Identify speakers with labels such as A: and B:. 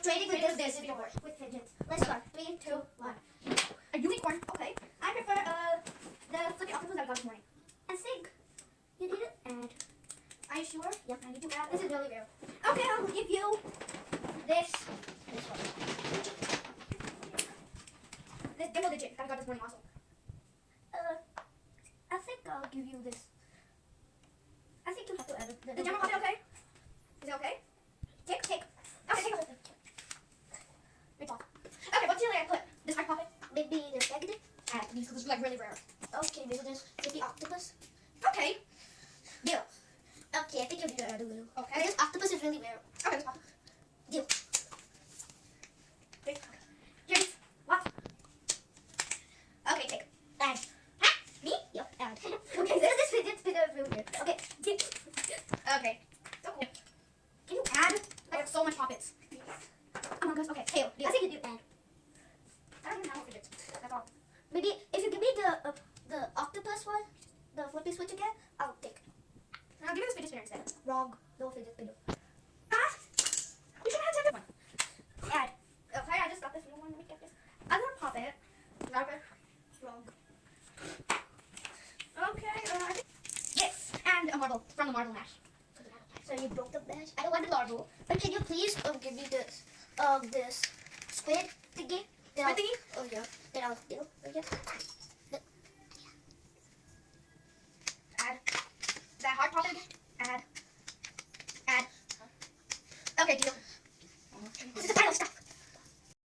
A: trading with this with fidgets. Let's start. 3, 2, 1.
B: A unicorn. Okay. I prefer the flippy octopus that I got this morning.
A: I think you need it. And
B: Are you sure?
A: yep, I need to add. This is really rare.
B: Okay, I'll give you this
A: one.
B: this double digit that I got this morning also.
A: I think I'll give you this. I think you have to add
B: The general poppet, okay? Is it okay? Take. Okay, take a It's off. Okay, what should I put? This hard poppet?
A: Maybe this magnet.
B: Add these because it's like really rare.
A: Okay, maybe this flippy octopus.
B: Okay. Deal.
A: Okay, I think you need to add a little.
B: Okay.
A: This octopus is really rare.
B: Okay, this pop.
A: Deal.
B: Okay. Here's what? Okay, take.
A: Add.
B: Huh? Me?
A: Yep, add.
B: Okay,
A: this fidget spinner is really rare. Okay, deal.
B: Okay. So cool. Can you add? I have so much poppets. Among Us. Okay, tail.
A: I think you do add.
B: I don't even have a fidget. That's all.
A: Maybe if you give me the octopus one, the flippy switch again, I'll take it.
B: Now give me this fidget spinner instead.
A: Wrong. No fidget spinner.
B: Ah! We should have had one.
A: Add.
B: Okay, I just got this new one. Let me get this other poppet. Rubber.
A: Wrong.
B: Okay, I think yes, and a marble from the Marble Mash.
A: So you broke the mesh. I don't want the marble. But can you please give me this this squid thingy?
B: Squid thingy?
A: Oh yeah. Then I'll deal. Okay.